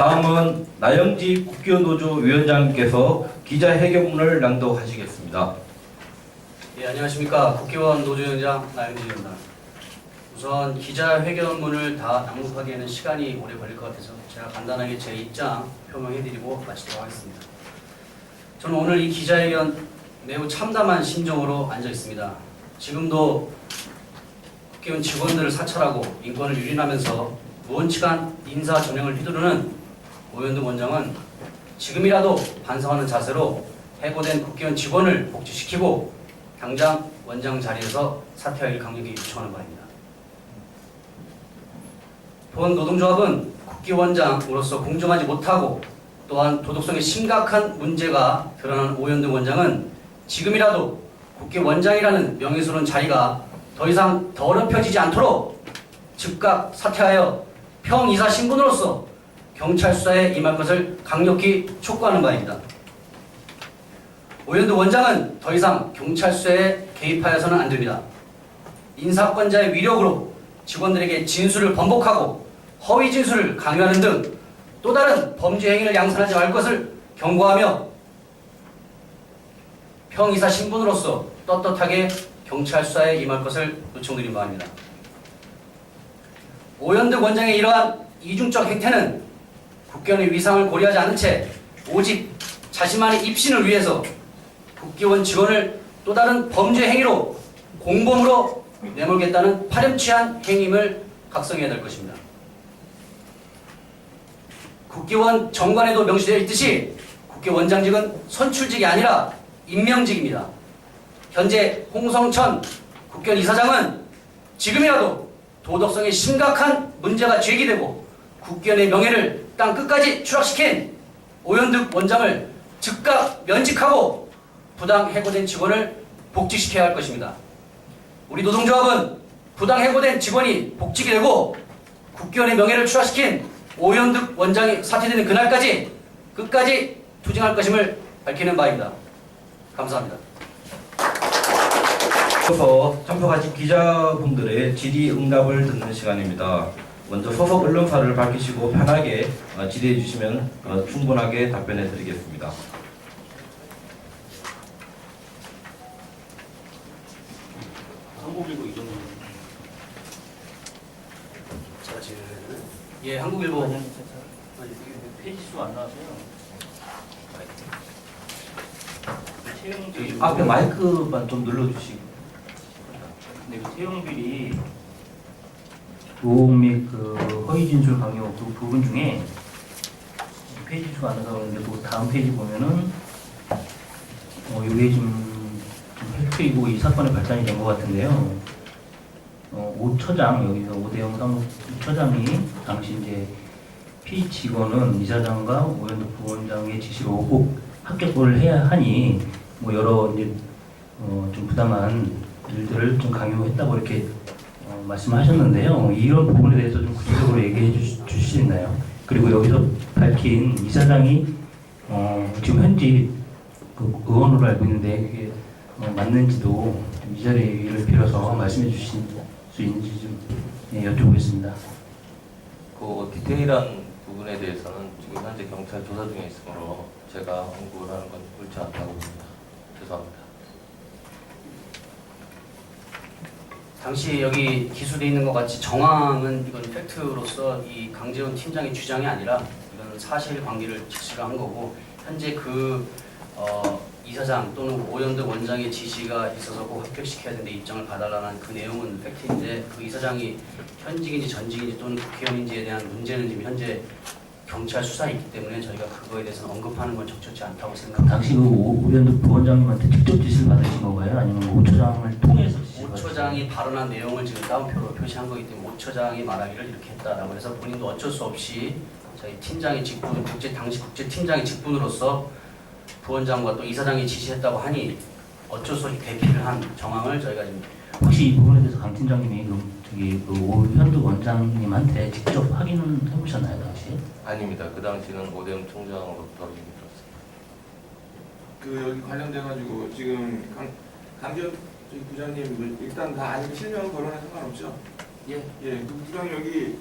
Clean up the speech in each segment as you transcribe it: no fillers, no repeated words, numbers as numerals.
다음은 나영지 국교노조 위원장님께서 기자회견문을 낭독하시겠습니다. 예, 안녕하십니까. 국회의원 노조위원장 나영지입니다. 우선 기자회견문을 다 낭독하기에는 시간이 오래 걸릴 것 같아서 제가 간단하게 제 입장 표명해드리고 마치도록 하겠습니다. 저는 오늘 이 기자회견 매우 참담한 심정으로 앉아 있습니다. 지금도 국회의원 직원들을 사찰하고 인권을 유린하면서 무언치간 인사 전형을 휘두르는 오현득 원장은 지금이라도 반성하는 자세로 해고된 국회의원 직원을 복직시키고 당장 원장 자리에서 사퇴하기를 강력히 요청하는 바입니다. 본 노동조합은 국회의원장으로서 공정하지 못하고 또한 도덕성에 심각한 문제가 드러난 오현득 원장은 지금이라도 국회의원장이라는 명예스러운 자리가 더 이상 더럽혀지지 않도록 즉각 사퇴하여 평이사 신분으로서 경찰 수사에 임할 것을 강력히 촉구하는 바입니다. 오현득 원장은 더 이상 경찰 수사에 개입하여서는 안 됩니다. 인사권자의 위력으로 직원들에게 진술을 번복하고 허위 진술을 강요하는 등 또 다른 범죄 행위를 양산하지 말 것을 경고하며 평이사 신분으로서 떳떳하게 경찰 수사에 임할 것을 요청드린 바입니다. 오현득 원장의 이러한 이중적 행태는 국회의원의 위상을 고려하지 않은 채 오직 자신만의 입신을 위해서 국회의원 직원을 또 다른 범죄 행위로 공범으로 내몰겠다는 파렴치한 행위임을 각성해야 될 것입니다. 국회의원 정관에도 명시되어 있듯이 국회의원장직은 선출직이 아니라 임명직입니다. 현재 홍성천 국회의원 이사장은 지금이라도 도덕성에 심각한 문제가 제기되고 국회의원의 명예를 땅 끝까지 추락시킨 오현득 원장을 즉각 면직하고 부당 해고된 직원을 복직시켜야 할 것입니다. 우리 노동조합은 부당 해고된 직원이 복직이 되고 국회의원의 명예를 추락시킨 오현득 원장이 사퇴되는 그날까지 끝까지 투쟁할 것임을 밝히는 바입니다. 감사합니다. 이어서 참석하신 기자분들의 질의응답을 듣는 시간입니다. 먼저 소속 언론사를 밝히시고 편하게 질의해 주시면 충분하게 답변해 드리겠습니다. 한국일보 이정도. 제가 지금 예, 한국일보. 아니, 페이지 수 안 나와서요. 채용비 앞에 마이크만 좀 눌러주시고. 네, 채용비리 보험 및 허위 진술 강요 그 부분 중에 페이지 수가 안 나서 그런데 그 다음 페이지 보면은 이게 좀 획득이고 이 사건의 발단이 된 것 같은데요. 오 처장 여기서 오대영 사무 처장이 당시 이제 피 직원은 이사장과 오현득 부원장의 지시로 꼭 합격을 해야 하니 뭐 여러 이제 좀 부당한 일들을 좀 강요했다고 이렇게 말씀하셨는데요. 이런 부분에 대해서 좀 구체적으로 얘기해 주실 수 있나요? 그리고 여기서 밝힌 이사장이 지금 현재 그 의원으로 알고 있는데 그게 맞는지도 이 자리를 빌어서 말씀해 주실 수 있는지 좀 여쭤보겠습니다. 그 디테일한 부분에 대해서는 지금 현재 경찰 조사 중에 있으므로 제가 언급을 하는 건 옳지 않다고 봅니다. 죄송합니다. 당시 여기 기술되어 있는 것 같이 정황은 이건 팩트로서 이 강재훈 팀장의 주장이 아니라 이건 사실관계를 직시를 한 거고 현재 그 이사장 또는 오현득 원장의 지시가 있어서 꼭 합격시켜야 되는데 입장을 봐달라는 그 내용은 팩트인데 그 이사장이 현직인지 전직인지 또는 국회의원인지에 대한 문제는 지금 현재 경찰 수사에 있기 때문에 저희가 그거에 대해서는 언급하는 건 적절치 않다고 생각합니다. 당시 그 오현득 부원장님한테 직접 지시를 받으신 건가요? 아니면 오 처장을 통해서 지시를 오 받으신 처장이 발언한 내용을 지금 따옴표로 표시한 거기 때문에 오 처장이 말하기를 이렇게 했다라고 해서 본인도 어쩔 수 없이 저희 팀장의 직분, 당시 국제팀장의 직분으로서 부원장과 또 이사장이 지시했다고 하니 어쩔 수 없이 대피를 한 정황을 저희가 지금 혹시 이 부분에 대해서 강 팀장님이 그 오현득 원장님한테 직접 확인을 해보셨나요, 당시? 아닙니다. 그 당시는 오대영 총장으로부터 얘기 들었습니다. 그 여기 관련돼가지고 지금 강지현 저희 부장님 일단 다 아니면 실명 거론에 상관없죠? 예. 예, 그 부장 여기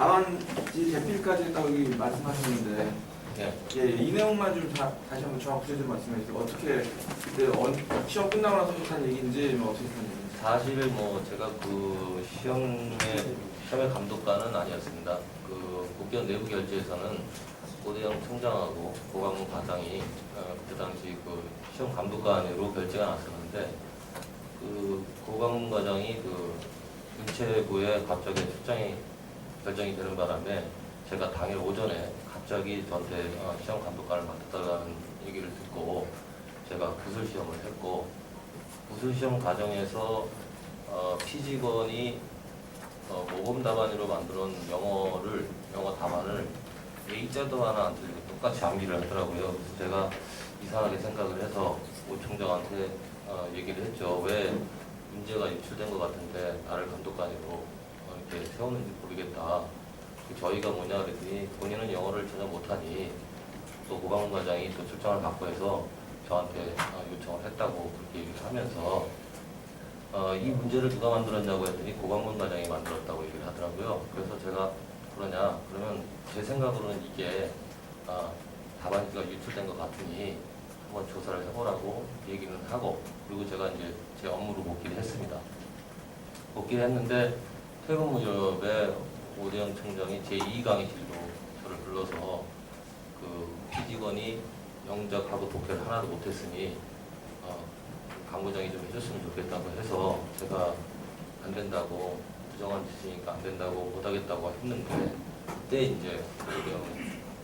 답안지 대필까지 했다고 여기 말씀하셨는데 예. 예, 이 내용만 좀 다시 한번 정확 구체적으로 말씀해 주세요. 어떻게 그때 시험 끝나고 나서 못한 얘기인지 뭐 어떻게 한 얘기인지. 사실 뭐 제가 그 시험의 감독관은 아니었습니다. 그 국회의원 내부 결제에서는 고대영 총장하고 고강문 과장이 그때 당시 그 시험 감독관으로 결제가 났었는데 그 고강문 과장이 그 문체부에 갑자기 출장이 결정이 되는 바람에 제가 당일 오전에 갑자기 저한테 시험 감독관을 맡았다는 얘기를 듣고 제가 구술 시험을 했고 구술 시험 과정에서 피직원이 모범 답안으로 만들어놓은 영어 답안을 A자도 하나 안 틀리고 똑같이 암기를 하더라고요. 그래서 제가 이상하게 생각을 해서 오 총장한테 얘기를 했죠. 왜 문제가 유출된 것 같은데 나를 감독관으로 이렇게 세우는지 모르겠다. 저희가 뭐냐 그랬더니 본인은 영어를 전혀 못하니 또 고강문 과장이 또 출장을 받고 해서 저한테 요청을 했다고 그렇게 얘기를 하면서 이 문제를 누가 만들었냐고 했더니 고강문 과장이 만들었다고 얘기를 하더라고요. 그래서 제가 그러냐 그러면 제 생각으로는 이게 답안지가 유출된 것 같으니 한번 조사를 해보라고 얘기는 하고 그리고 제가 이제 제 업무로 복귀를 했습니다. 복귀를 했는데 퇴근 무렵에 오대영 총장이 제2강의실로 저를 불러서 그 피직원이 영작하고 독해를 하나도 못했으니 강부장이 좀 해줬으면 좋겠다고 해서 제가 안 된다고 부정한 짓이니까 안 된다고 못하겠다고 했는데 그때 이제 오대영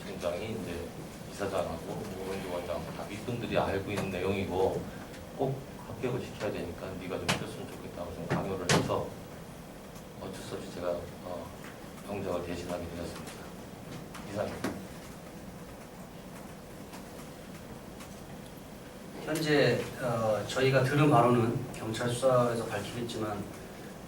총장이 이제 이사장하고 오은주 원장 다 윗분들이 알고 있는 내용이고 꼭 합격을 시켜야 되니까 네가 좀 해줬으면 좋겠다고 좀 강요를 해서 어쩔 수 없이 제가 영작을 대신하게 되었습니다. 이상입니다. 현재 저희가 들은 바로는 경찰 수사에서 밝히겠지만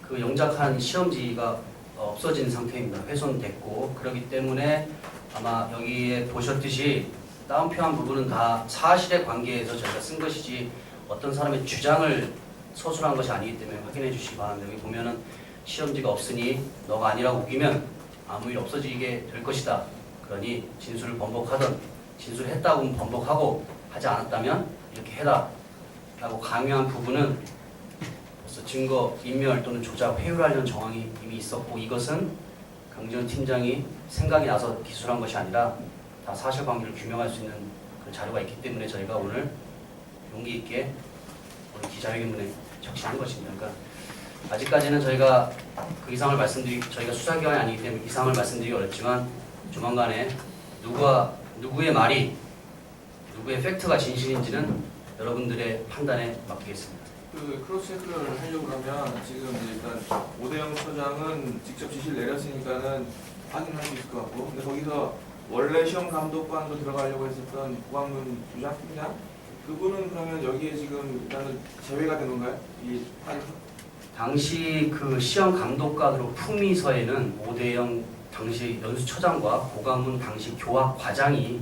그 영작한 시험지가 없어진 상태입니다. 훼손됐고 그렇기 때문에 아마 여기에 보셨듯이 따옴표한 부분은 다 사실에 관계해서 저희가 쓴 것이지 어떤 사람의 주장을 서술한 것이 아니기 때문에 확인해 주시기 바랍니다. 여기 보면은 시험지가 없으니 너가 아니라고 우기면 아무 일 없어지게 될 것이다. 그러니 진술을 번복하든 진술했다고 번복하고 하지 않았다면 이렇게 해라 라고 강요한 부분은 벌써 증거 인멸 또는 조작 회유하려는 정황이 이미 있었고 이것은 강지원 팀장이 생각이 나서 기술한 것이 아니라 다 사실관계를 규명할 수 있는 그 자료가 있기 때문에 저희가 오늘 용기 있게 오늘 기자회견문에 적시한 것입니다. 그러니까 아직까지는 저희가 그 이상을 저희가 수사기관이 아니기 때문에 이상을 말씀드리기 어렵지만 조만간에 누구의 말이 누구의 팩트가 진실인지는 여러분들의 판단에 맡기겠습니다. 그 크로스체크를 하려고 그러면 지금 이제 일단 오대영 처장은 직접 지시를 내렸으니까는 확인할 수 있을 것 같고 근데 거기서 원래 시험 감독관으로 들어가려고 했었던 고강문 부장팀장 그분은 그러면 여기에 지금 일단은 제외가 된 건가요? 당시 그 시험 감독관으로 품위서에는 오대영 당시 연수처장과 고강문 당시 교학 과장이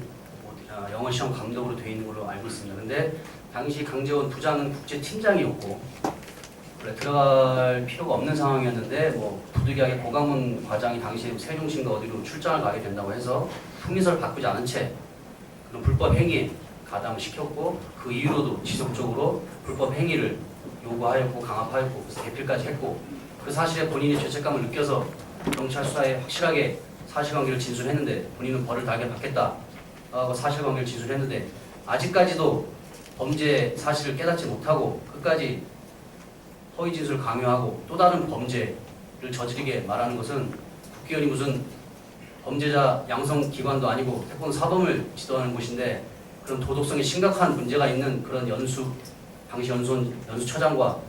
영어 시험 감독으로 되어 있는 걸로 알고 있습니다. 근데 당시 강재원 부장은 국제팀장이었고 원래 들어갈 필요가 없는 상황이었는데 뭐 부득이하게 고강문 과장이 당시 세종시인가 어디로 출장을 가게 된다고 해서 품위서를 바꾸지 않은 채 그런 불법 행위에 가담을 시켰고 그 이후로도 지속적으로 불법 행위를 요구하였고 강압하였고 그래서 대필까지 했고 그 사실에 본인이 죄책감을 느껴서 경찰 수사에 확실하게 사실관계를 진술했는데 본인은 벌을 달게 받겠다 하고 사실관계를 진술했는데 아직까지도 범죄 사실을 깨닫지 못하고 끝까지 허위 진술을 강요하고 또 다른 범죄를 저지르게 말하는 것은 국회의원이 무슨 범죄자 양성 기관도 아니고 태권 사범을 지도하는 곳인데 그런 도덕성에 심각한 문제가 있는 그런 당시 연수처장과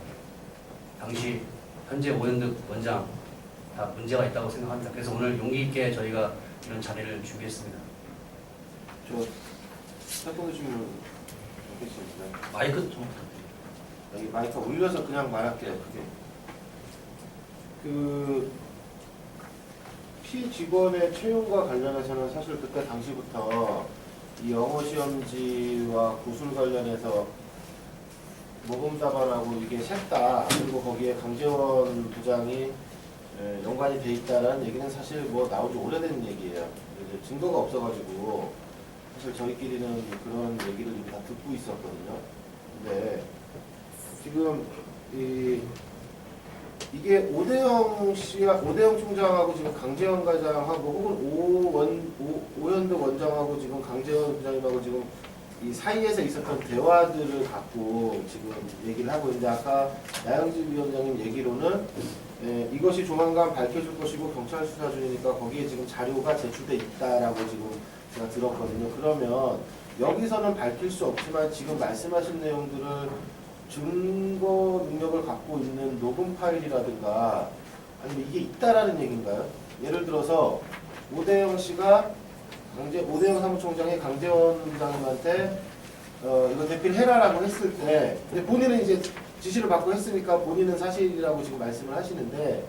당시 현재 오현득 원장 다 문제가 있다고 생각합니다. 그래서 오늘 용기 있게 저희가 이런 자리를 준비했습니다. 태권도 질문 하겠습니다. 마이크 좀 부탁드립니다. 여기 마이크 올려서 그냥 말할게요. 그게 그 피직원의 채용과 관련해서는 사실 그때 당시부터 이 영어 시험지와 구술 관련해서 모범 답안하고 이게 셋다 그리고 거기에 강재원 부장이 연관이 돼 있다라는 얘기는 사실 뭐 나온 지 오래된 얘기예요. 이제 증거가 없어가지고 사실 저희끼리는 그런 얘기를 이미 다 듣고 있었거든요. 근데 지금 이게 오대영 총장하고 지금 강재원 과장하고 혹은 오현득 원장하고 지금 강재원 부장님하고 지금 이 사이에서 있었던 대화들을 갖고 지금 얘기를 하고 있는데, 아까 나영진 위원장님 얘기로는 이것이 조만간 밝혀질 것이고 경찰 수사 중이니까 거기에 지금 자료가 제출돼 있다라고 지금 제가 들었거든요. 그러면 여기서는 밝힐 수 없지만 지금 말씀하신 내용들을 증거 능력을 갖고 있는 녹음 파일이라든가 아니면 이게 있다라는 얘기인가요? 예를 들어서 오대영 사무총장이 강재원 부장님한테 이거 대필 해라라고 했을 때, 근데 본인은 이제 지시를 받고 했으니까 본인은 사실이라고 지금 말씀을 하시는데,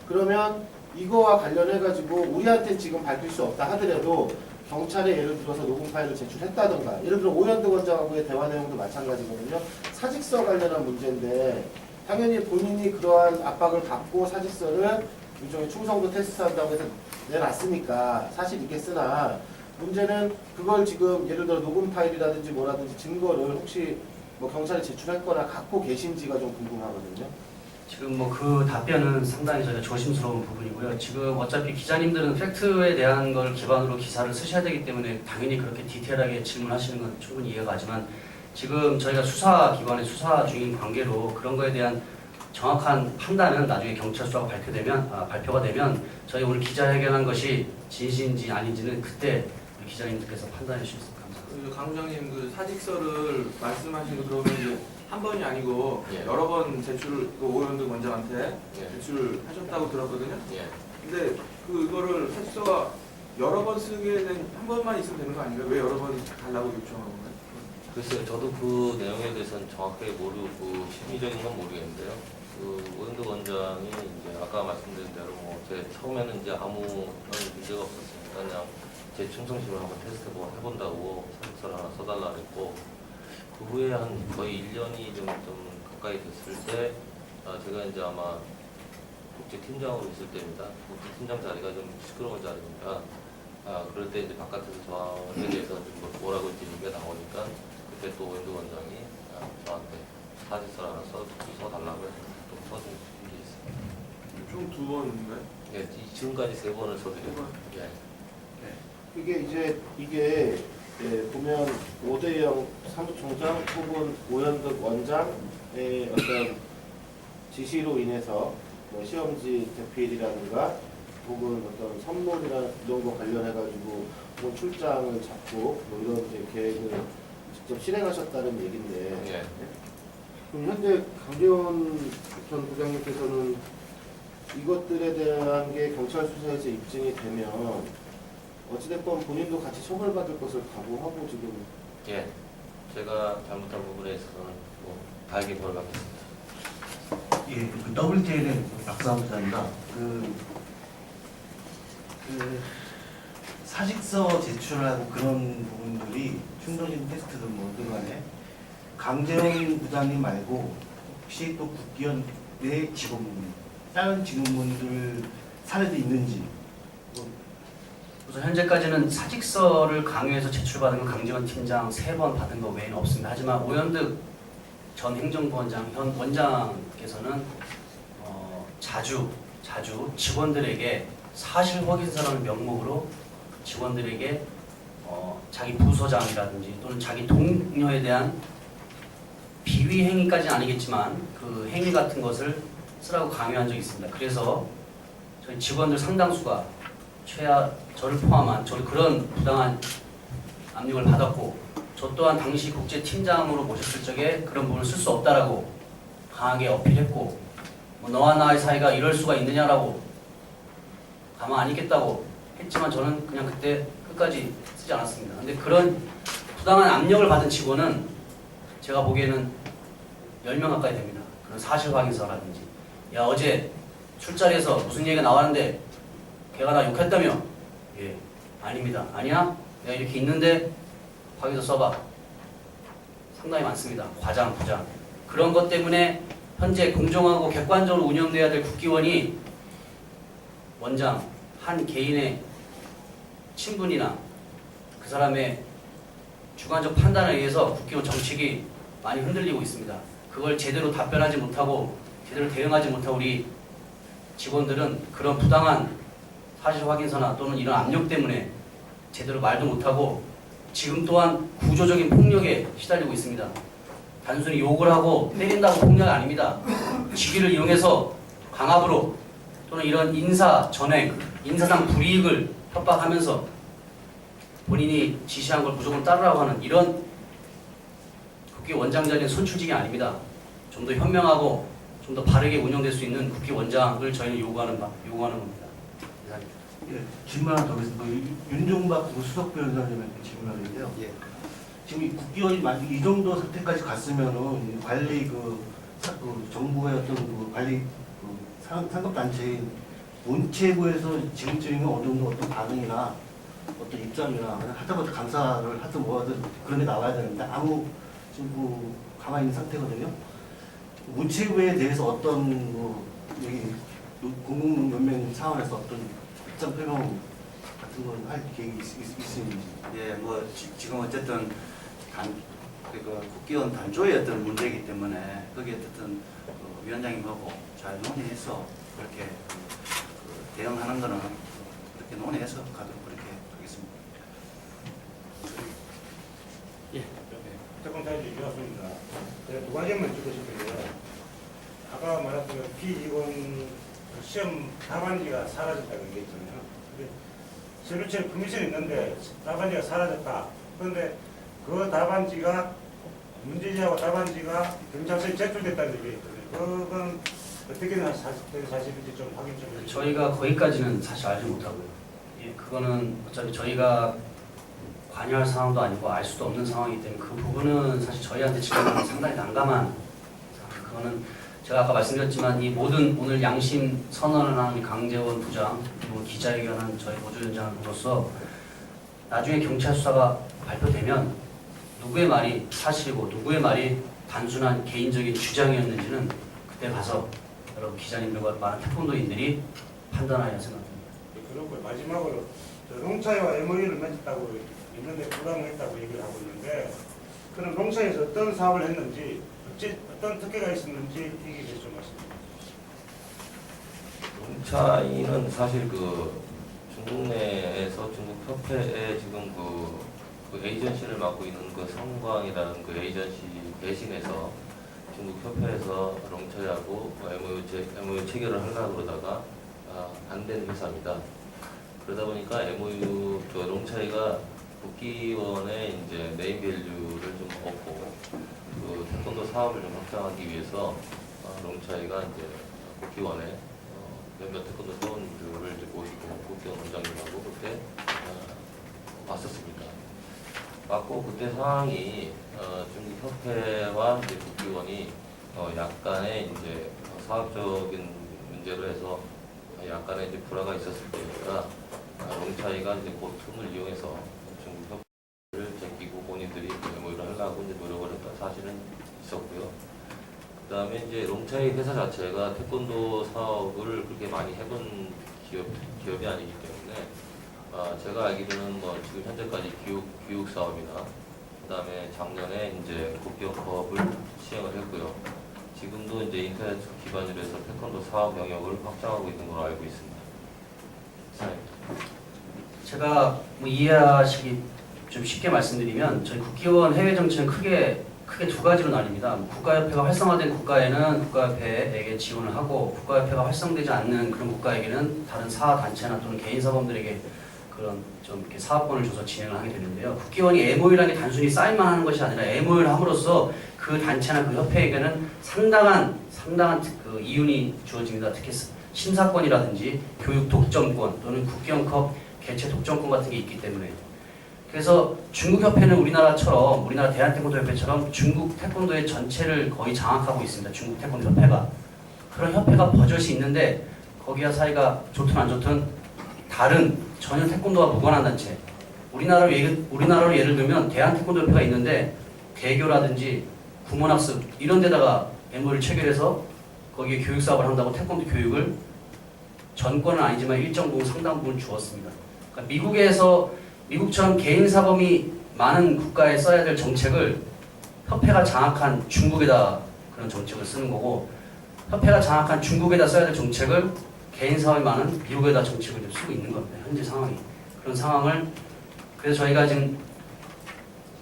그러면 이거와 관련해가지고 우리한테 지금 밝힐 수 없다 하더라도 경찰에 예를 들어서 녹음 파일을 제출했다던가, 예를 들어 오현득 원장하고의 대화 내용도 마찬가지거든요. 사직서 관련한 문제인데 당연히 본인이 그러한 압박을 받고 사직서를 일종의 충성도 테스트한다고 해서 내놨으니까 사실이겠으나, 문제는 그걸 지금 예를 들어 녹음 파일이라든지 뭐라든지 증거를 혹시 뭐 경찰에 제출했거나 갖고 계신지가 좀 궁금하거든요. 지금 뭐 그 답변은 상당히 저희가 조심스러운 부분이고요. 지금 어차피 기자님들은 팩트에 대한 걸 기반으로 기사를 쓰셔야 되기 때문에 당연히 그렇게 디테일하게 질문하시는 건 충분히 이해가 가지만, 지금 저희가 수사기관의 수사 중인 관계로 그런 거에 대한 정확한 판단은 나중에 경찰 수사가 발표가 되면 저희 오늘 기자회견한 것이 진실인지 아닌지는 그때 우리 기자님들께서 판단해 주셨으면 감사합니다. 강 부장님 그 사직서를 말씀하신 거 들어보면 이제 한 번이 아니고 예. 여러 번 오현득 원장한테 예. 제출하셨다고 들었거든요. 예. 근데 그거를 사직서가 여러 번 쓰게 된 한 번만 있으면 되는 거 아닌가요? 왜 여러 번 달라고 요청한 건가요? 글쎄요, 저도 그 내용에 대해서는 정확하게 모르고 심의적인 건 모르겠는데요. 그 오현득 원장이 이제 아까 말씀드린 대로 뭐 제 처음에는 이제 아무 문제가 없었으니까 그냥 제 충성심을 한번 테스트해보고 해본다고 사직서를 하나 써달라 그랬고, 그 후에 한 거의 1년이 좀 가까이 됐을 때 제가 이제 아마 국제팀장으로 있을 때입니다. 국제팀장 자리가 좀 시끄러운 자리입니다. 그럴 때 이제 바깥에서 저에 대해서 좀 뭐라고 이제 얘기가 나오니까 그때 또 오현득 원장이 저한테 사직서 하나 써달라고 해서 좀 써준 게 있습니다. 총 두 번인가요? 네, 지금까지 3번을 써드렸고. 예. 이게 보면 오대영 사무총장 혹은 오현득 원장의 어떤 지시로 인해서 뭐 시험지 대필이라든가 혹은 어떤 선물이나 이런 거 관련해가지고 혹은 출장을 잡고 뭐 이런 이제 계획을 직접 실행하셨다는 얘긴데, 예. 그럼 현재 강재원 전 부장님께서는 이것들에 대한 게 경찰 수사에서 입증이 되면 어찌됐건 본인도 같이 처벌받을 것을 각오하고 지금. 예. 제가 잘못한 부분에 있어서는 뭐 다하게 벌받겠습니다. 예, 그 WTN의 박사무사입니다. 사직서 제출하고 그런 부분들이 충성심 테스트든 뭐든 간에 강재원 부장님 말고 혹시 또 국기원 내 직원분, 다른 직원분들 사례도 있는지. 우선 현재까지는 사직서를 강요해서 제출받은 건 강재원 팀장 3번 받은 거 외에는 없습니다. 하지만 오현득 전 행정부원장, 현 원장께서는 자주 직원들에게 사실 확인서라는 명목으로 직원들에게 자기 부서장이라든지 또는 자기 동료에 대한 비위 행위까지는 아니겠지만 그 행위 같은 것을 쓰라고 강요한 적이 있습니다. 그래서 저희 직원들 상당수가 저를 포함한 저를 그런 부당한 압력을 받았고, 저 또한 당시 국제팀장으로 모셨을 적에 그런 부분을 쓸 수 없다라고 강하게 어필했고, 뭐 너와 나의 사이가 이럴 수가 있느냐라고 가만 안 있겠다고 했지만 저는 그냥 그때 끝까지 쓰지 않았습니다. 근데 그런 부당한 압력을 받은 직원은 제가 보기에는 10명 가까이 됩니다. 그런 사실 확인서라든지, 야 어제 술자리에서 무슨 얘기가 나왔는데 걔가 나 욕했다며? 예, 아닙니다. 아니야? 내가 이렇게 있는데 확인서 써봐. 상당히 많습니다. 과장, 부장. 그런 것 때문에 현재 공정하고 객관적으로 운영돼야 될 국기원이 원장 한 개인의 친분이나 그 사람의 주관적 판단에 의해서 국기원 정책이 많이 흔들리고 있습니다. 그걸 제대로 답변하지 못하고 제대로 대응하지 못한 우리 직원들은 그런 부당한 사실 확인서나 또는 이런 압력 때문에 제대로 말도 못하고 지금 또한 구조적인 폭력에 시달리고 있습니다. 단순히 욕을 하고 때린다고 폭력이 아닙니다. 직위를 이용해서 강압으로 또는 이런 인사 전횡, 인사상 불이익을 협박하면서 본인이 지시한 걸 무조건 따르라고 하는 이런 국기원장 자리는 선출직이 아닙니다. 좀 더 현명하고 좀 더 바르게 운영될 수 있는 국기원장을 저희는 요구하는 겁니다. 이상입니다. 예, 질문 하나 더 하겠습니다. 윤종박 수석변호사님한테 질문하는데요. 예. 지금 이 국기원이 만약 이 정도 사태까지 갔으면은 관리 정부의 어떤 그 관리 상급 단체인 문체부에서 지금쯤이면 어느 정도 어떤 반응이나 어떤 입장이나 하다못해 감사를 하든 뭐하든 그런 게 나와야 되는데 아무 지금 가만히 있는 상태거든요. 문체부에 대해서 어떤 여기 공공연맹 차원에서 어떤 입장 표명 같은 걸 할 계획이 있습니다. 예, 뭐 지금 어쨌든 국기원 단조의 어떤 문제이기 때문에 거기에 어쨌든 위원장님하고 잘 논의해서 그렇게 대응하는 거는 그렇게 논의해서 가도록 그렇게 하겠습니다. 태권타이즈 유학습니다. 제가 두 가지만 주고 싶은데요. 아까 말했던 비이원 시험 답안지가 사라졌다고 얘기했잖아요. 서류체 커미션이 있는데 답안지가 사라졌다. 그런데 그 답안지가 문제지하고 답안지가 경찰서에 제출됐다는 얘기 있거든요. 그건 어떻게 된 사실인지 좀 확인 좀 해주세요. 저희가 거기까지는 사실 알지 못하고요. 예, 그거는 어차피 저희가 관여할 상황도 아니고 알 수도 없는 상황이기 때문에 그 부분은 사실 저희한테 지금 상당히 난감한 그거는 제가 아까 말씀드렸지만 이 모든 오늘 양심 선언을 한 우리 강재원 부장 그리고 기자회견한 저희 노조위원장으로서 나중에 경찰 수사가 발표되면 누구의 말이 사실이고 누구의 말이 단순한 개인적인 주장이었는지는 그때 가서 여러분 기자님들과 많은 태권도인들이 판단하리라 생각합니다. 그렇고 마지막으로 롱차이와 MOU를 맺었다고 있는데 부당했다고 얘기를 하고 있는데 그럼 롱차이에서 어떤 사업을 했는지 어떤 특혜가 있었는지 얘기해 주시죠. 롱차이는 사실 중국 내에서 중국 협회에 지금 그 에이전시를 맡고 있는 그 성광이라는 그 에이전시 대신해서 중국 협회에서 롱차이하고 MOU 체결을 하려고 그러다가 안 된 회사입니다. 그러다 보니까 MOU 롱차이가 국기원의 이제 네임밸류를 좀 얻고 그 태권도 사업을 좀 확장하기 위해서 롱차이가 이제 국기원에 몇몇 태권도 회원들을 이제 모시고 국기원 원장님하고 그때 왔었습니다. 왔고 그때 상황이 중국 협회와 이제 국기원이 약간의 이제 사업적인 문제로 해서 약간의 이제 불화가 있었을 때니까 롱차이가 이제 그 틈을 이용해서 중국 협회를 제끼고 본인들이 MOU를 하려고 이제 노력을 했던 사실은 있었고요. 그 다음에 이제 롱차이 회사 자체가 태권도 사업을 그렇게 많이 해본 기업이 아니기 때문에 제가 알기로는 뭐 지금 현재까지 교육 사업이나 그 다음에 작년에 이제 국기원컵을 시행을 했고요. 지금도 이제 인터넷 기반으로 해서 태권도 사업 영역을 확장하고 있는 걸로 알고 있습니다. 제가 뭐 이해하시기 좀 쉽게 말씀드리면 저희 국기원 해외 정책은 크게 두 가지로 나뉩니다. 국가협회가 활성화된 국가에는 국가협회에게 지원을 하고 국가협회가 활성되지 않는 그런 국가에게는 다른 사단체나 또는 개인 사범들에게 그런 좀 이렇게 사업권을 줘서 진행을 하게 되는데요. 국기원이 MOU라는 게 단순히 사인만 하는 것이 아니라 MOU를 함으로써 그 단체나 그 협회에게는 상당한 그 이윤이 주어집니다. 특히 심사권이라든지 교육 독점권 또는 국기원컵 개최 독점권 같은 게 있기 때문에 그래서 중국 협회는 우리나라 대한태권도협회처럼 중국 태권도의 전체를 거의 장악하고 있습니다. 중국 태권도 협회가 그런 협회가 버젓이 있는데 거기와 사이가 좋든 안 좋든 다른 전혀 태권도와 무관한 단체 우리나라로 예를 들면 대한태권도협회가 있는데 대교라든지 구몬학습 이런 데다가 MOU를 체결해서 거기에 교육 사업을 한다고 태권도 교육을 전권은 아니지만 일정 부분 상당 부분 주었습니다. 그러니까 미국처럼 개인 사범이 많은 국가에 써야 될 정책을 협회가 장악한 중국에다 그런 정책을 쓰는 거고, 협회가 장악한 중국에다 써야 될 정책을 개인 사업이 많은 미국에다 정책을 좀 쓰고 있는 겁니다. 현재 상황이. 그런 상황을, 그래서 저희가 지금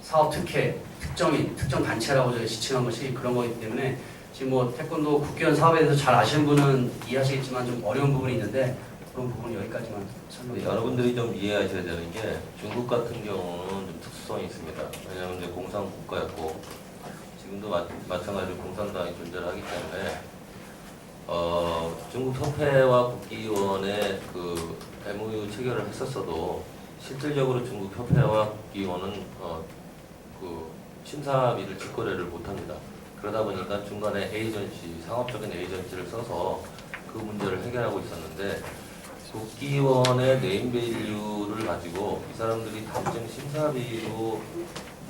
사업 특혜, 특정인, 특정 단체라고 저희가 지칭한 것이 그런 거기 때문에 지금 뭐 태권도 국기원 사업에 대해서 잘 아시는 분은 이해하시겠지만 좀 어려운 부분이 있는데 그런 부분은 여기까지만 설명드립니다. 여러분들이 좀 이해하셔야 되는 게 중국 같은 경우는 좀 특수성이 있습니다. 왜냐하면 이제 공산 국가였고 지금도 마찬가지로 공산당이 존재를 하기 때문에 중국 협회와 국기원의 그 MOU 체결을 했었어도 실질적으로 중국 협회와 국기원은 그 심사비를 직거래를 못합니다. 그러다 보니까 중간에 에이전시, 상업적인 에이전시를 써서 그 문제를 해결하고 있었는데 국기원의 네임밸류를 가지고 이 사람들이 단순 심사비로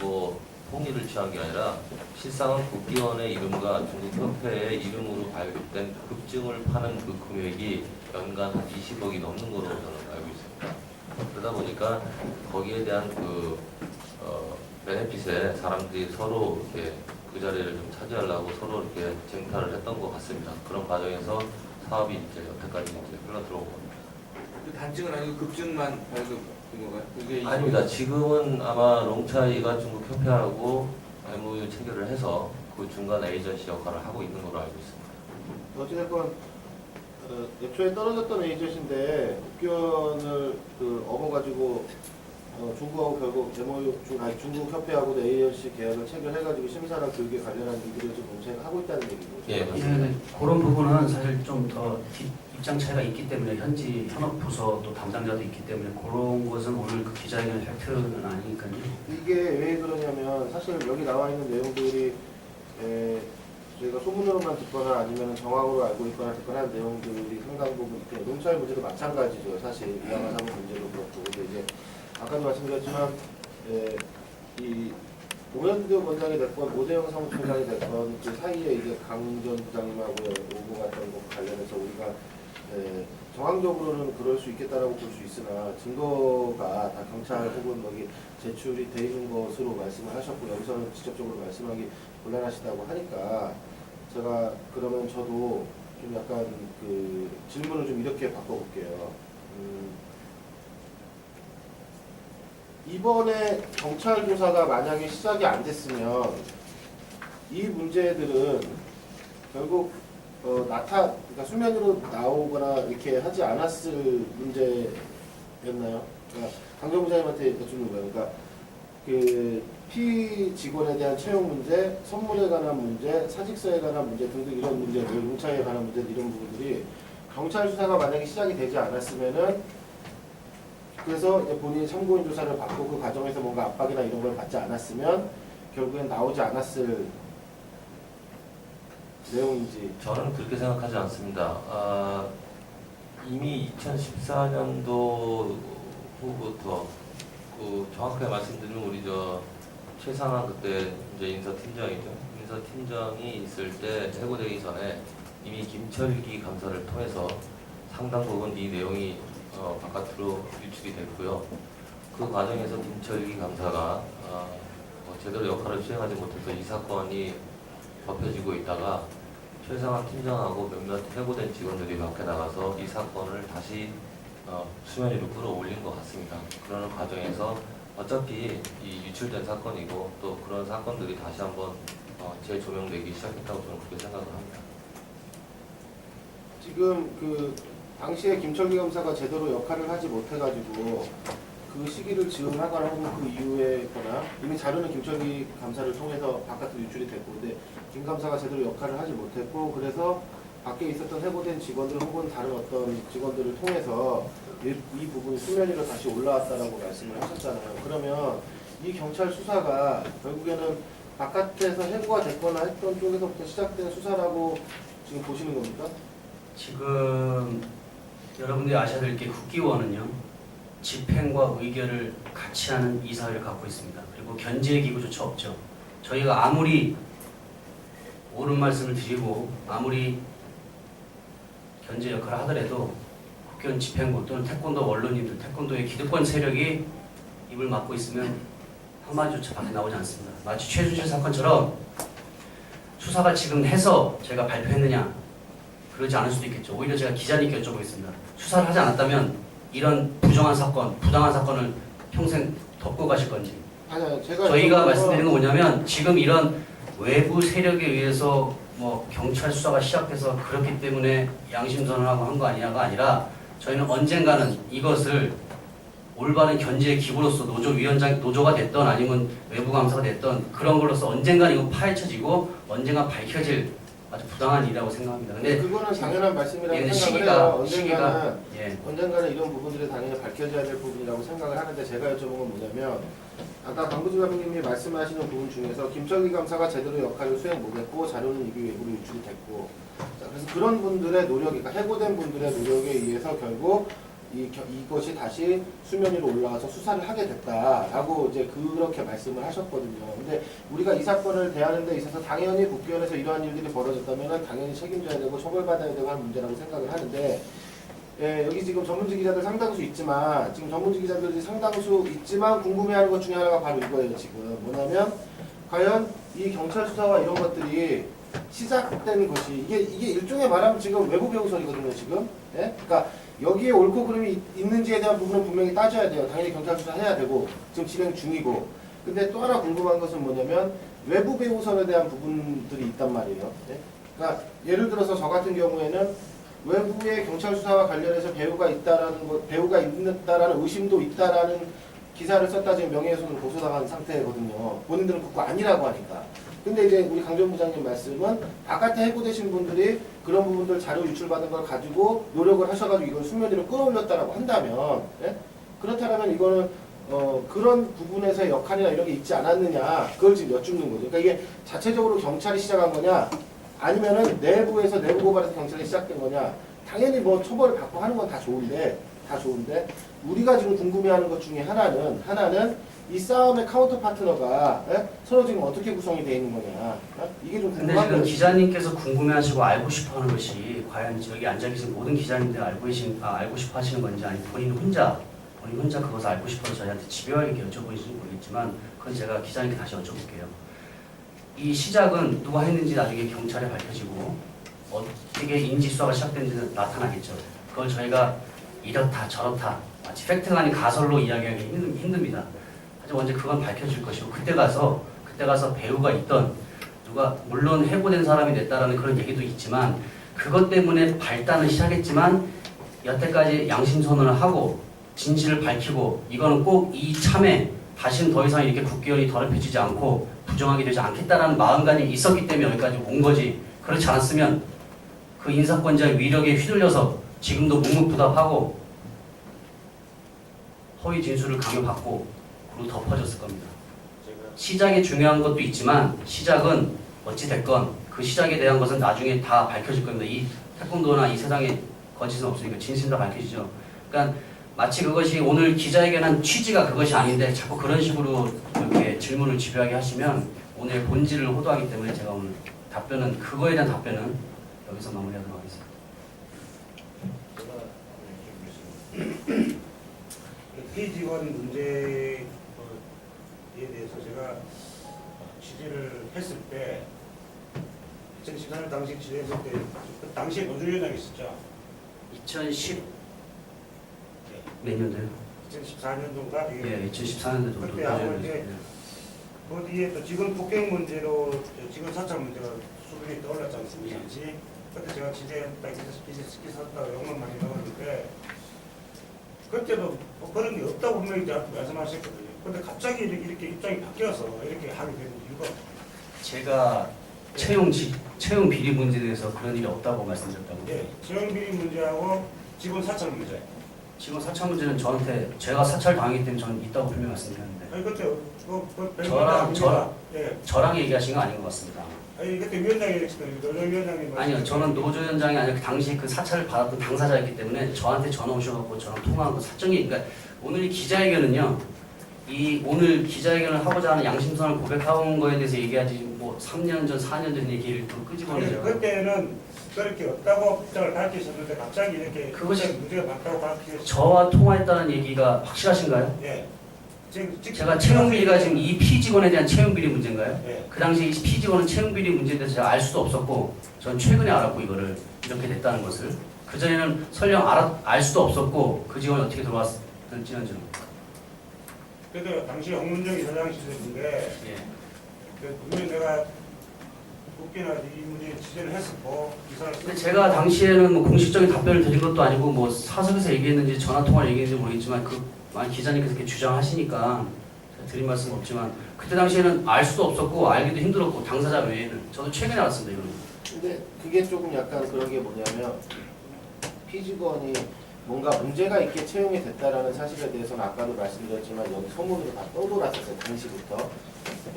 뭐 통일을 취한 게 아니라 실상은 국기원의 이름과 중국협회의 이름으로 발급된 급증을 파는 그 금액이 연간 한 20억이 넘는 걸로 저는 알고 있습니다. 그러다 보니까 거기에 대한 그 베네핏에 사람들이 서로 이렇게 그 자리를 좀 차지하려고 서로 이렇게 쟁탈을 했던 것 같습니다. 그런 과정에서 사업이 이제 여태까지 이제 흘러 들어온 겁니다. 그 단증은 아니고 급증만 발급인 건가요? 그게 아닙니다. 지금은 아마 롱차이가 중국 협회하고 MOU 체결을 해서 그 중간 에이전시 역할을 하고 있는 걸로 알고 있습니다. 어찌됐건 애초에 떨어졌던 에이전시인데 국기원을 업어가지고 중국하고 결국 중국 협회하고도 에이전시 계약을 체결해가지고 심사랑 교육에 관련한 일들을 좀 검색을 하고 있다는 얘기죠. 예, 맞습니다. 예, 그런 부분은 사실 좀 더 입장 차이가 있기 때문에 현지 현업부서 또 담당자도 있기 때문에 그런 것은 오늘 그 기자회견 팩트는 아니니까요. 이게 왜 그러냐면 사실 여기 나와 있는 내용들이 저희가 소문으로만 듣거나 아니면 정황으로 알고 있거나 듣거나 하는 내용들이 상당 부분 있고 농찰 문제도 마찬가지죠. 사실 이양화 사무 문제도 그렇고. 근데 이제 아까도 말씀드렸지만 이 노현두 원장이 됐건 오대영 사무총장이 됐건 그 사이에 이제 강 전 부장님하고 오고 갔던 것 관련해서 우리가 정황적으로는 그럴 수 있겠다라고 볼 수 있으나 증거가 다 경찰 혹은 여기 제출이 돼 있는 것으로 말씀을 하셨고 여기서는 직접적으로 말씀하기 곤란하시다고 하니까 제가 그러면 저도 좀 약간 그 질문을 좀 이렇게 바꿔볼게요. 이번에 경찰 조사가 만약에 시작이 안 됐으면 이 문제들은 결국 그러니까 수면 위로 나오거나 이렇게 하지 않았을 문제였나요? 그러니까 강정 부장님한테 여쭙는 거예요. 그러니까 그 피직원에 대한 채용 문제, 선물에 관한 문제, 사직서에 관한 문제 등등 이런 문제들, 용차에 관한 문제 이런 부분들이 경찰 수사가 만약에 시작이 되지 않았으면은 그래서 본인이 참고인 조사를 받고 그 과정에서 뭔가 압박이나 이런 걸 받지 않았으면 결국엔 나오지 않았을 내용인지. 저는 그렇게 생각하지 않습니다. 이미 2014년도 후부터 그 정확하게 말씀드리면 우리 최상한 그때 이제 인사팀장이죠. 인사팀장이 있을 때 해고되기 전에 이미 김철기 감사를 통해서 상당 부분 이 내용이 바깥으로 유출이 됐고요. 그 과정에서 김철기 감사가 제대로 역할을 수행하지 못해서 이 사건이 덮여지고 있다가 최상한 팀장하고 몇몇 해고된 직원들이 밖에 나가서 이 사건을 다시 수면 위로 끌어올린 것 같습니다. 그러는 과정에서 어차피 이 유출된 사건이고 또 그런 사건들이 다시 한번 재조명되기 시작했다고 저는 그렇게 생각을 합니다. 지금 그 당시에 김철기 검사가 제대로 역할을 하지 못해가지고 그 시기를 지원하거나 혹은 그 이후에거나 이미 자료는 김철기 감사를 통해서 바깥으로 유출이 됐고 근데 김 감사가 제대로 역할을 하지 못했고 그래서 밖에 있었던 해고된 직원들 혹은 다른 어떤 직원들을 통해서 이 부분이 수면 위로 다시 올라왔다라고 말씀을 하셨잖아요. 그러면 이 경찰 수사가 결국에는 바깥에서 해고가 됐거나 했던 쪽에서부터 시작된 수사라고 지금 보시는 겁니까? 지금 여러분들이 아셔야 될 게 국기원은요 집행과 의결을 같이 하는 이사회를 갖고 있습니다. 그리고 견제 기구조차 없죠. 저희가 아무리 옳은 말씀을 드리고 아무리 견제 역할을 하더라도 국견 집행부 또는 태권도 원로님들, 태권도의 기득권 세력이 입을 막고 있으면 한마디조차 밖에 나오지 않습니다. 마치 최순실 사건처럼 수사가 지금 해서 제가 발표했느냐, 그러지 않을 수도 있겠죠. 오히려 제가 기자님께 여쭤보겠습니다. 수사를 하지 않았다면 이런 부정한 사건, 부당한 사건을 평생 덮고 가실 건지. 아니요, 제가 저희가 말씀드리는 건 뭐냐면 지금 이런 외부 세력에 의해서 뭐 경찰 수사가 시작돼서 그렇기 때문에 양심선언하고 한 거 아니냐가 아니라 저희는 언젠가는 이것을 올바른 견제의 기구로서 노조가 됐던 아니면 외부 감사가 됐던 그런 걸로서 언젠가 이거 파헤쳐지고 언젠가 밝혀질 아주 부당한 일이라고 생각합니다. 근데 그거는 당연한 말씀이라고 예, 생각을 시기가- 해요. 시기가- 예. 언젠가는 이런 부분들이 당연히 밝혀져야 될 부분이라고 생각을 하는데 제가 여쭤본 건 뭐냐면 아까 강부지감님이 말씀하시는 부분 중에서 김철기 감사가 제대로 역할을 수행 못했고 자료는 이게 외부로 유출이 됐고 자, 그래서 그런 분들의 노력이 그러니까 해고된 분들의 노력에 의해서 결국 이것이 다시 수면 위로 올라와서 수사를 하게 됐다라고 이제 그렇게 말씀을 하셨거든요. 근데 우리가 이 사건을 대하는 데 있어서 당연히 국회의원에서 이러한 일들이 벌어졌다면 당연히 책임져야 되고 처벌받아야 되고 하는 문제라고 생각을 하는데 예, 여기 지금 전문직 기자들 상당수 있지만 지금 전문직 기자들이 상당수 있지만 궁금해하는 것 중에 하나가 바로 이거예요. 지금 뭐냐면 과연 이 경찰 수사와 이런 것들이 시작된 것이 이게 일종의 말하면 지금 외부 배우설이거든요. 지금 예? 그러니까 여기에 옳고 그름이 있는지에 대한 부분은 분명히 따져야 돼요. 당연히 경찰 수사해야 되고 지금 진행 중이고. 근데 또 하나 궁금한 것은 뭐냐면 외부 배우설에 대한 부분들이 있단 말이에요. 네? 그러니까 예를 들어서 저 같은 경우에는 외부의 경찰 수사와 관련해서 배우가 있다라는 의심도 있다라는 기사를 썼다 지금 명예훼손으로 고소당한 상태거든요. 본인들은 그거 아니라고 하니까. 근데 이제 우리 강전 부장님 말씀은 바깥에 해고되신 분들이 그런 부분들 자료 유출받은 걸 가지고 노력을 하셔가지고 이걸 수면 위로 끌어올렸다라고 한다면, 예? 그렇다면 이거는 그런 부분에서의 역할이나 이런 게 있지 않았느냐 그걸 지금 여쭙는 거죠. 그러니까 이게 자체적으로 경찰이 시작한 거냐 아니면은 내부에서 내부 고발에서 경찰이 시작된 거냐. 당연히 뭐 처벌을 받고 하는 건 다 좋은데 우리가 지금 궁금해하는 것 중에 하나는 이 싸움의 카운터 파트너가 서로 지금 어떻게 구성이 되어 있는 거냐. 이게 좀 근데 궁금한 지금 거예요. 기자님께서 궁금해하시고 알고 싶어하는 것이 과연 여기 앉아 계신 모든 기자님들 알고 싶어하시는 건지 아니면 본인 혼자 그것을 알고 싶어서 저희한테 집요하게 여쭤보실지 모르겠지만 그건 제가 기자님께 다시 여쭤볼게요. 이 시작은 누가 했는지 나중에 경찰에 밝혀지고 어떻게 인지수사가 시작된지는 나타나겠죠. 그걸 저희가 이렇다 저렇다 마치 팩트가 아닌 가설로 이야기하기 힘듭니다. 하지만 언제 그건 밝혀질 것이고 그때 가서 배우가 있던 누가 물론 해고된 사람이 됐다라는 그런 얘기도 있지만 그것 때문에 발단을 시작했지만 여태까지 양심선언을 하고 진실을 밝히고 이거는 꼭 이 참에 다시는 더 이상 이렇게 국기원이 더럽혀지지 않고 부정하게 되지 않겠다라는 마음가짐이 있었기 때문에 여기까지 온 거지. 그렇지 않았으면 그 인사권자의 위력에 휘둘려서 지금도 묵묵부답하고 허위 진술을 강요받고 그리고 덮어졌을 겁니다. 시작이 중요한 것도 있지만 시작은 어찌됐건 그 시작에 대한 것은 나중에 다 밝혀질 겁니다. 이 태권도나 이 세상에 거짓은 없으니까 진실 다 밝혀지죠. 그러니까 마치 그것이 오늘 기자회견한 취지가 그것이 아닌데 자꾸 그런 식으로 이렇게 질문을 집요하게 하시면 오늘 본질을 호도하기 때문에 제가 오늘 그거에 대한 답변은 여기서 마무리하도록 하겠습니다. 피직원 문제에 대해서 제가 취재를 했을 때 2014년 당시 취재했을 때 그 당시에 노조위원장이 있었죠. 2010 몇 년도요? 2014년도인가? 예, 2014년도 정도. 그때 하고 이제 그 뒤에 또 직원 폭행 문제로 직원 사찰 문제가 수준이 떠올랐지 않습니까? 그때 제가 취재했다 기사했다고 욕만 많이 먹었는데 그때도 뭐 그런 게 없다고 분명히 저한테 말씀하셨거든요. 근데 갑자기 이렇게 입장이 바뀌어서 이렇게 하게 된 이유가 제가 채용 비리 문제에 대해서 그런 일이 없다고 말씀드렸다고. 예, 채용 비리 문제하고 직원 사찰 문제. 직원 사찰 문제는 제가 사찰 당하기 때문에 저는 있다고 분명히 말씀드렸는데 아니 그때 저랑 얘기하신 거 아닌 것 같습니다. 아니 그때 노조위원장님 아니요, 저는 노조위원장이 아니라 그 당시 그 사찰을 받았던 당사자였기 때문에 저한테 전화 오셔갖고 저랑 통화한 거 사정이 그러니까 오늘 이 기자회견은요 이 오늘 기자회견을 하고자 하는 양심선을 고백한 거에 대해서 얘기하지 뭐 3년 전, 4년 전 얘기를 또 끄집어내죠. 그때는 그렇게 없다고 입장을 밝히셨는데 갑자기 이렇게 그것이 문제가 많다고 밝히셨어요. 저와 통화했다는 얘기가 확실하신가요? 예. 지금 제가 채용비리가 지금 이 피직원에 대한 채용비리 문제인가요? 예. 그 당시 이 피직원은 채용비리 문제에 대해서 제가 알 수도 없었고 전 최근에 알았고 이거를 이렇게 됐다는 것을 그전에는 설령 알 수도 없었고 그 직원이 어떻게 들어왔을지는 저는 그래도 당시 홍문정이 사장 시절인데 예. 분명히 내가 국회나 이 문제에 취재를 했었고 기사를 근데 제가 당시에는 뭐 공식적인 답변을 드린 것도 아니고 뭐 사석에서 얘기했는지 전화 통화를 얘기했는지 모르겠지만 그 많은 기자님께서 이렇게 주장하시니까 제가 드린 말씀은 없지만 그때 당시에는 알 수도 없었고 알기도 힘들었고 당사자 외에는 저도 최근에 알았습니다 이거는. 근데 그게 조금 약간 그런 게 뭐냐면 피직원이 뭔가 문제가 있게 채용이 됐다라는 사실에 대해서는 아까도 말씀드렸지만 여기 소문으로 다 떠돌았었어요. 당시부터.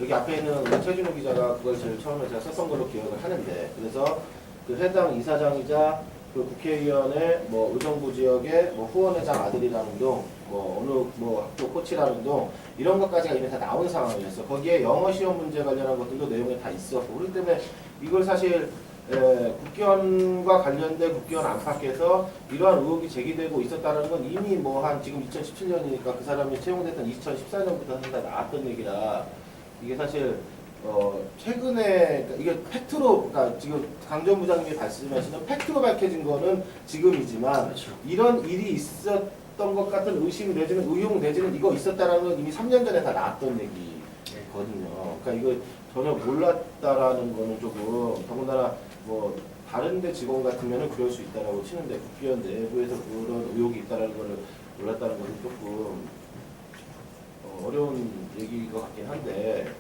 여기 앞에 있는 우리 최준호 기자가 그걸 제일 처음에 제가 썼던 걸로 기억을 하는데 그래서 그 해당 이사장이자 그 국회의원의 뭐 의정부 지역의 뭐 후원회장 아들이라는 둥, 뭐 어느 뭐 학교 코치라는 둥 이런 것까지가 이미 다 나온 상황이었어. 거기에 영어 시험 문제 관련한 것들도 내용에 다 있었고 그렇기 때문에 이걸 사실 국회의원과 관련된 국회의원 안팎에서 이러한 의혹이 제기되고 있었다는 건 이미 뭐 한 지금 2017년이니까 그 사람이 채용됐던 2014년부터 사실 다 나왔던 얘기라 이게 사실 최근에 그러니까 이게 팩트로 그러니까 지금 강전 부장님이 말씀하시는 팩트로 밝혀진 거는 지금이지만 그렇죠. 이런 일이 있었던 것 같은 의심 내지는 의혹 내지는 이거 있었다라는 건 이미 3년 전에 다 나왔던 얘기거든요. 그러니까 이거 전혀 몰랐다라는 거는 조금 더군다나 뭐 다른데 직원 같으면은 그럴 수 있다라고 치는데 국회의원 내부에서 그런 의혹이 있다라는 거를 몰랐다는 것은 조금 어려운 얘기인 것 같긴 한데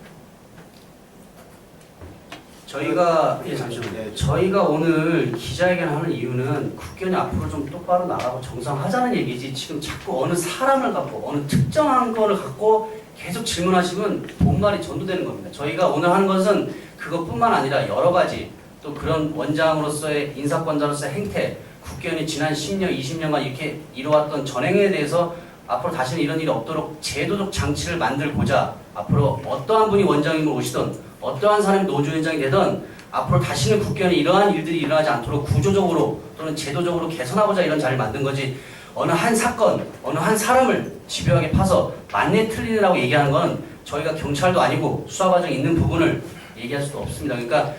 저희가 잠시만요. 저희가 오늘 기자회견을 하는 이유는 국회의원이 앞으로 좀 똑바로 나가고 정상하자는 얘기지 지금 자꾸 어느 사람을 갖고 어느 특정한 거를 갖고 계속 질문하시면 본말이 전도되는 겁니다. 저희가 오늘 하는 것은 그것뿐만 아니라 여러 가지 또 그런 원장으로서의 인사권자로서의 행태 국회의원이 지난 10년, 20년간 이렇게 이뤄왔던 전행에 대해서 앞으로 다시는 이런 일이 없도록 제도적 장치를 만들고자 앞으로 어떠한 분이 원장님으로 오시든 어떠한 사람이 노조위원장이 되든 앞으로 다시는 국회의원이 이러한 일들이 일어나지 않도록 구조적으로 또는 제도적으로 개선하고자 이런 자리를 만든 거지 어느 한 사건, 어느 한 사람을 집요하게 파서 맞네 틀리네라고 얘기하는 건 저희가 경찰도 아니고 수사 과정에 있는 부분을 얘기할 수도 없습니다. 그러니까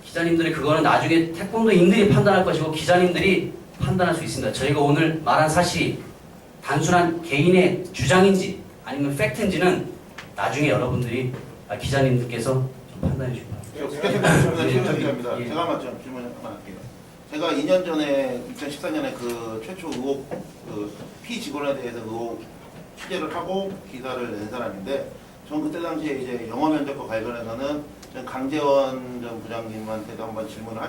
기자님들이 그거는 나중에 태권도인들이 판단할 것이고 기자님들이 판단할 수 있습니다. 저희가 오늘 말한 사실이 단순한 개인의 주장인지 아니면 팩트인지는 나중에 여러분들이 기자님들께서 좀 판단해 주시기 바랍니다. 제가 한번 좀 질문 한번 할게요. 제가 2년 전에 2014년에 그 최초 의혹 그 피직원에 대해서 의혹 취재를 하고 기사를 낸 사람인데 전 그때 당시에 이제 영어 면접과 관련해서는 전 강재원 전 부장님한테도 한번 질문을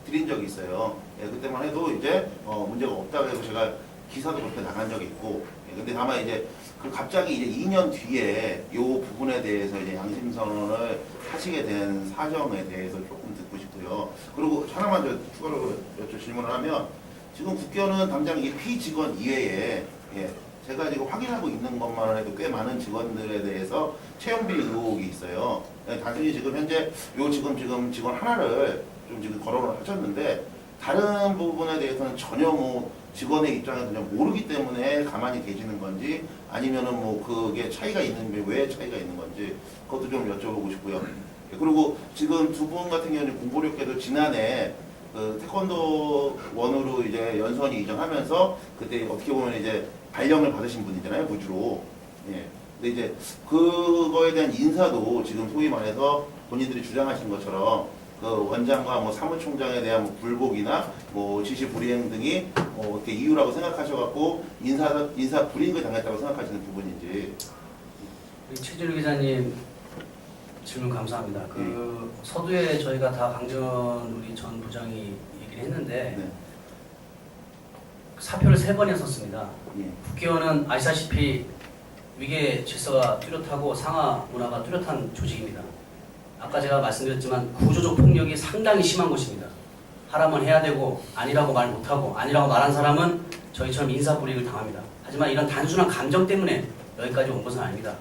드린 적이 있어요. 예, 그때만 해도 이제 문제가 없다고 해서 제가 기사도 그렇게 나간 적이 있고 예, 근데 다만 이제 그 갑자기 이제 2년 뒤에 이 부분에 대해서 이제 양심 선언을 하시게 된 사정에 대해서 조금 듣고 싶고요. 그리고 하나만 더 추가로 질문을 하면 지금 국회의원은 당장 이 피직원 이외에 예, 제가 지금 확인하고 있는 것만 해도 꽤 많은 직원들에 대해서 채용비리 의혹이 있어요. 예, 단순히 지금 현재 지금 직원 하나를 좀 지금 거론을 하셨는데 다른 부분에 대해서는 전혀 뭐 직원의 입장에서 전혀 모르기 때문에 가만히 계시는 건지 아니면은 뭐 그게 차이가 있는데 왜 차이가 있는 건지 그것도 좀 여쭤보고 싶고요. 예, 그리고 지금 두 분 같은 경우는 공교롭게도 지난해 그 태권도 원으로 이제 연수원이 이전하면서 그때 어떻게 보면 이제 발령을 받으신 분이잖아요, 무주로. 예. 근데 이제 그거에 대한 인사도 지금 소위 말해서 본인들이 주장하신 것처럼 그 원장과 뭐 사무총장에 대한 뭐 불복이나 뭐 지시 불이행 등이 뭐 이렇게 이유라고 생각하셔갖고 인사 불이익을 당했다고 생각하시는 부분인지. 우리 최준호 기자님 질문 감사합니다. 그 서두에 저희가 다 강전 우리 전 부장이 얘기를 했는데 네. 사표를 3번이나 썼습니다. 예. 국회의원은 아시다시피 위계 질서가 뚜렷하고 상하 문화가 뚜렷한 조직입니다. 아까 제가 말씀드렸지만 구조적 폭력이 상당히 심한 곳입니다. 하라면 해야 되고 아니라고 말 못하고 아니라고 말한 사람은 저희처럼 인사불이익을 당합니다. 하지만 이런 단순한 감정 때문에 여기까지 온 것은 아닙니다.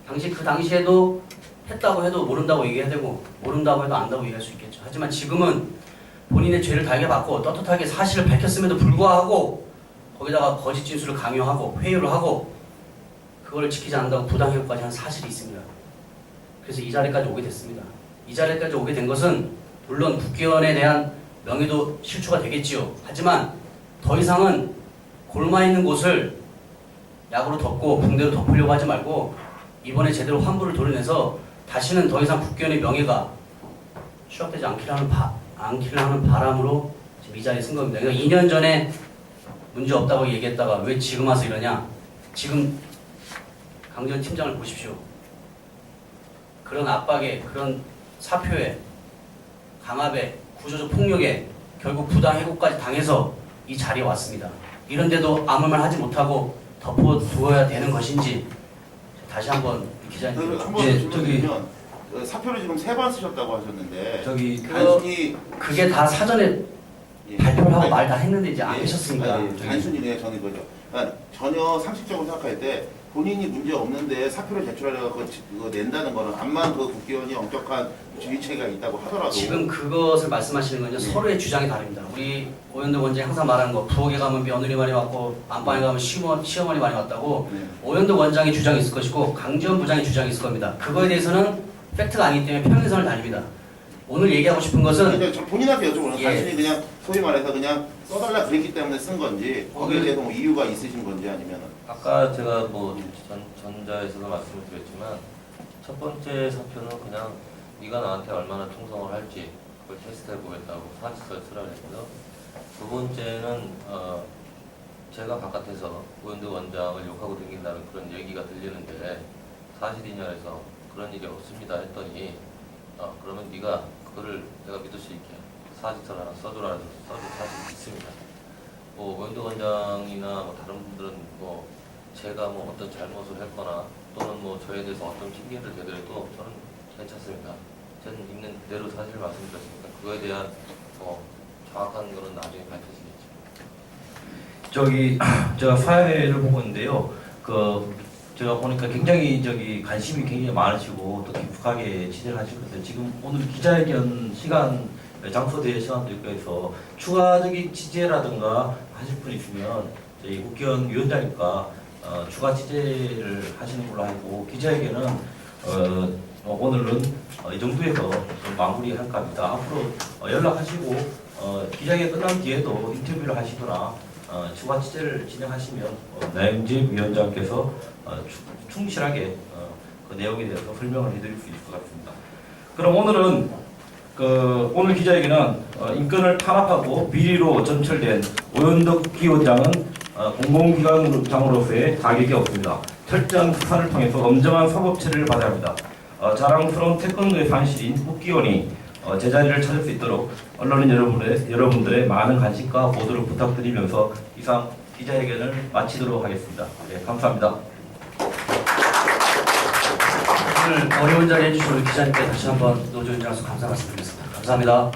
그 당시에도 했다고 해도 모른다고 얘기해야 되고 모른다고 해도 안다고 얘기할 수 있겠죠. 하지만 지금은 본인의 죄를 달게 받고 떳떳하게 사실을 밝혔음에도 불구하고 거기다가 거짓 진술을 강요하고 회유를 하고 그걸 지키지 않는다고 부당해고까지 한 사실이 있습니다. 그래서 이 자리까지 오게 됐습니다. 이 자리까지 오게 된 것은 물론 국회의원에 대한 명예도 실추가 되겠지요. 하지만 더 이상은 골마 있는 곳을 약으로 덮고 붕대로 덮으려고 하지 말고 이번에 제대로 환부를 도려내서 다시는 더 이상 국회의원의 명예가 추락되지 않기를 하는 바람으로 지금 이 자리에 쓴 겁니다. 그러니까 2년 전에 문제 없다고 얘기했다가 왜 지금 와서 이러냐. 지금 강전 팀장을 보십시오. 그런 압박에, 그런 사표에, 강압에, 구조적 폭력에 결국 부당해고까지 당해서 이 자리에 왔습니다. 이런데도 아무 말 하지 못하고 덮어두어야 되는 것인지 다시 한번 기자님 한번 질문드리면 사표를 지금 3번 쓰셨다고 하셨는데 단순히 그게 다 사전에 발표를 하고 말 다 했는데 이제 안 계셨으니까 단순히 그냥 저는 거죠. 그러니까 전혀 상식적으로 생각할 때 본인이 문제 없는데 사표를 제출하려고 그거 낸다는 거는 암만 그 국회의원이 엄격한 주의체가 있다고 하더라도 지금 그것을 말씀하시는 건요 서로의 주장이 다릅니다. 우리 오현덕 원장이 항상 말하는 거 부엌에 가면 며느리 많이 왔고 안방에 가면 시어머니 많이 왔다고 오현덕 원장의 주장이 있을 것이고 강지원 부장의 주장이 있을 겁니다. 그거에 대해서는 팩트가 아니기 때문에 평행선을 달립니다. 오늘 얘기하고 싶은 것은 저 본인한테 여쭤보는 단순히 그냥 소위 말해서 그냥 써달라 그랬기 때문에 쓴 건지 거기에 대해서 뭐 이유가 있으신 건지 아니면은 아까 제가 뭐 전자에서도 말씀을 드렸지만 첫 번째 사표는 그냥 네가 나한테 얼마나 충성을 할지 그걸 테스트해 보겠다고 사직서에 쓰라 그랬고요. 두 번째는 제가 바깥에서 오현덕 원장을 욕하고 다닌다는 그런 얘기가 들리는데 사실이냐 해서 그런 일이 없습니다 했더니 그러면 네가 그거를 내가 믿을 수 있게 사직서를 하나 써주라 해서 써준 사실이 있습니다. 뭐 오현덕 원장이나 뭐 다른 분들은 뭐 제가 뭐 어떤 잘못을 했거나 또는 뭐 저에 대해서 어떤 핑계를 대더라도 저는 괜찮습니다. 저는 있는 그대로 사실을 말씀드렸으니까 그거에 대한 정확한 거는 나중에 밝혀지겠죠. 제가 사회를 보고 있는데요. 제가 보니까 굉장히 관심이 굉장히 많으시고 또 깊숙하게 취재를 하시고 있어요. 지금 오늘 기자회견 시간, 장소대회 시간도 있고 해서 추가적인 취재라든가 하실 분 있으면 저희 국회의원 위원장님과 추가 취재를 하시는 걸로 알고 기자회견은 오늘은 이 정도에서 좀 마무리할까 합니다. 앞으로 연락하시고 기자회견 끝난 뒤에도 인터뷰를 하시거나 추가 취재를 진행하시면 나영진 위원장께서 충실하게 그 내용에 대해서 설명을 해드릴 수 있을 것 같습니다. 그럼 오늘은 오늘 기자회견은 인권을 탄압하고 비리로 점철된 오현덕 국회의원장은 공공기관장으로서의 자격이 없습니다. 철저한 수사를 통해서 엄정한 사법 처리를 받아야 합니다. 자랑스러운 태권도의 산실인 국회의원이 제자리를 찾을 수 있도록 언론인 여러분들의 많은 관심과 보도를 부탁드리면서 이상 기자회견을 마치도록 하겠습니다. 네, 감사합니다. 오늘 어려운 자리에 해주신 우리 기자님께 다시 한번 노조 위원장으로서 감사 말씀드리겠습니다. 감사합니다.